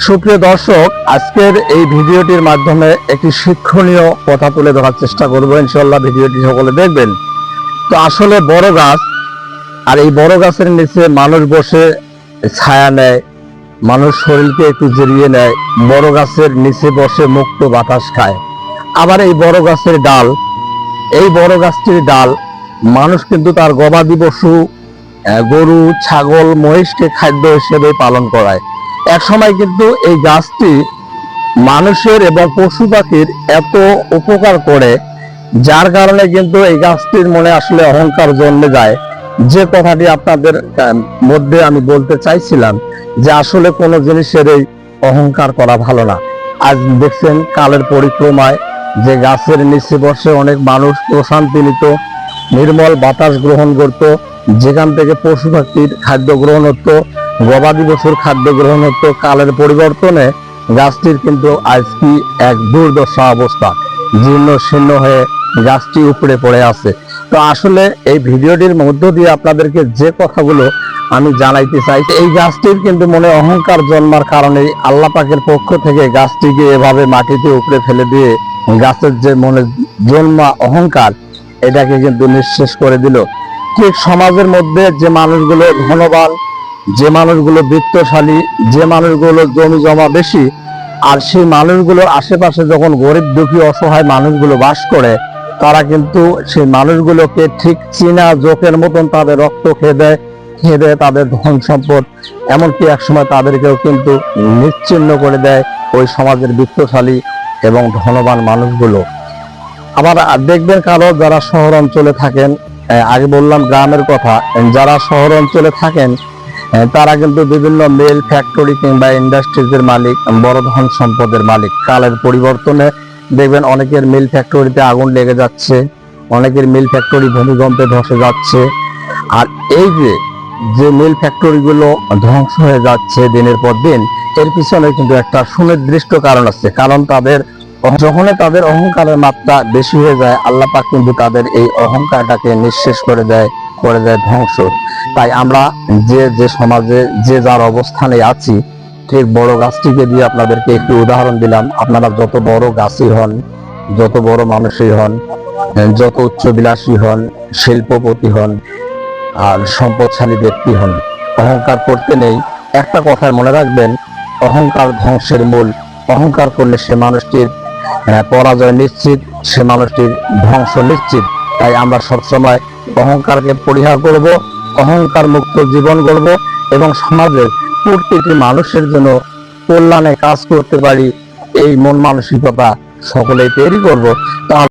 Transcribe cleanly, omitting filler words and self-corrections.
সুপ্রিয় দর্শক, আজকের এই ভিডিওটির মাধ্যমে একটি শিক্ষণীয় কথা তুলে ধরার চেষ্টা করব। ইনশাআল্লাহ ভিডিওটি সকলে দেখবেন। তো আসলে বড় গাছ, আর এই বড় গাছের নিচে মানুষ বসে ছায়া নেয়, মানুষ শরীরকে একটু জিরিয়ে নেয়, বড় গাছের নিচে বসে মুক্ত বাতাস খায়। আবার এই বড় গাছের ডাল, এই বড় গাছটির ডাল মানুষ কিন্তু তার গবাদি পশু, গরু, ছাগল, মহিষকে খাদ্য হিসেবে পালন করায়। এক সময় কিন্তু এই গাছটি মানুষের এবং পশু পাখির এত উপকার করে, যার কারণে কিন্তু এই গাছটির মনে আসলে অহংকার জন্মে যায়। যে কথাটি আপনাদের মধ্যে আমি বলতে চাইছিলাম, যে আসলে কোনো জিনিসের এই অহংকার করা ভালো না। আজ দেখছেন কালের পরিক্রমায় যে গাছের নিচে বসে অনেক মানুষ প্রশান্তি নিত, নির্মল বাতাস গ্রহণ করত, যেখান থেকে পশু পাখির খাদ্য গ্রহণ হতো, গবাদি পশুর খাদ্য গ্রহণ হতো। কালের পরিবর্তনে গাছটির কিন্তু আজ কি এক দুর্দশা অবস্থা, জীর্ণ শীর্ণ হয়ে গাছটি উপড়ে পড়ে আছে। তো আসলে এই ভিডিওটির মধ্য দিয়ে আপনাদেরকে যে কথাগুলো আমি জানাইতে চাই, এই গাছটির কিন্তু মনে অহংকার জন্মার কারণে আল্লাহ পাকের পক্ষ থেকে গাছটিকে এভাবে মাটিতে উপড়ে ফেলে দিয়ে গাছের যে মনে জন্মা অহংকার, এটাকে কিন্তু নিঃশেষ করে দিল। ঠিক সমাজের মধ্যে যে মানুষগুলো ধনবান, যে মানুষগুলো বৃত্তশালী, যে মানুষগুলো জমি জমা বেশি, আর সেই মানুষগুলোর আশেপাশে যখন গরিব দুঃখী অসহায় মানুষগুলো বাস করে, তারা কিন্তু সেই মানুষগুলোকে ঠিক চীনা জোকের মতন তাদের রক্ত খেয়ে দেয় তাদের ধন সম্পদ, এমনকি একসময় তাদেরকেও কিন্তু নিশ্চিহ্ন করে দেয় ওই সমাজের বৃত্তশালী এবং ধনবান মানুষগুলো। আবার দেখবেন কারো যারা শহর অঞ্চলে থাকেন, আগে বললাম গ্রামের কথা, যারা শহর অঞ্চলে থাকেন তারা কিন্তু বিভিন্ন মিল ফ্যাক্টরি কিংবা ইন্ডাস্ট্রিজের মালিক, বড় ধন সম্পদের মালিক। কালের পরিবর্তনে দেখবেন অনেকের মিল ফ্যাক্টরিতে আগুন লেগে যাচ্ছে, অনেকের মিল ফ্যাক্টরি ভূমিকম্পে ধসে যাচ্ছে। আর এই যে মিল ফ্যাক্টরিগুলো ধ্বংস হয়ে যাচ্ছে দিনের পর দিন, এর পিছনে কিন্তু একটা সুনির্দিষ্ট কারণ আছে। কারণ যখনই তাদের অহংকারের মাত্রা বেশি হয়ে যায়, আল্লাহ পাক কিন্তু তাদের এই অহংকারটাকে নিঃশেষ করে দেয় ধ্বংস। তাই আমরা যে সমাজে যে যার অবস্থানে আছি, ঠিক বড় গাছটিকে দিয়ে আপনাদেরকে একটি উদাহরণ দিলাম। আপনারা যত বড় গাছই হন, যত বড় মানুষই হন, যত উচ্চবিলাসী হন, শিল্পপতি হন, আর সম্পদশালী ব্যক্তি হন, অহংকার করতে নেই। একটা কথা মনে রাখবেন, অহংকার ধ্বংসের মূল। অহংকার করলে সে মানুষটির পরাজয় নিশ্চিত, সে মানুষটির ধ্বংস নিশ্চিত। তাই আমরা সবসময় অহংকারকে পরিহার করব, অহংকার মুক্ত জীবন গড়ব এবং সমাজের প্রতিটি মানুষের জন্য কল্যাণে কাজ করতে পারি, এই মন মানসিকতা সকলেই তৈরি করব।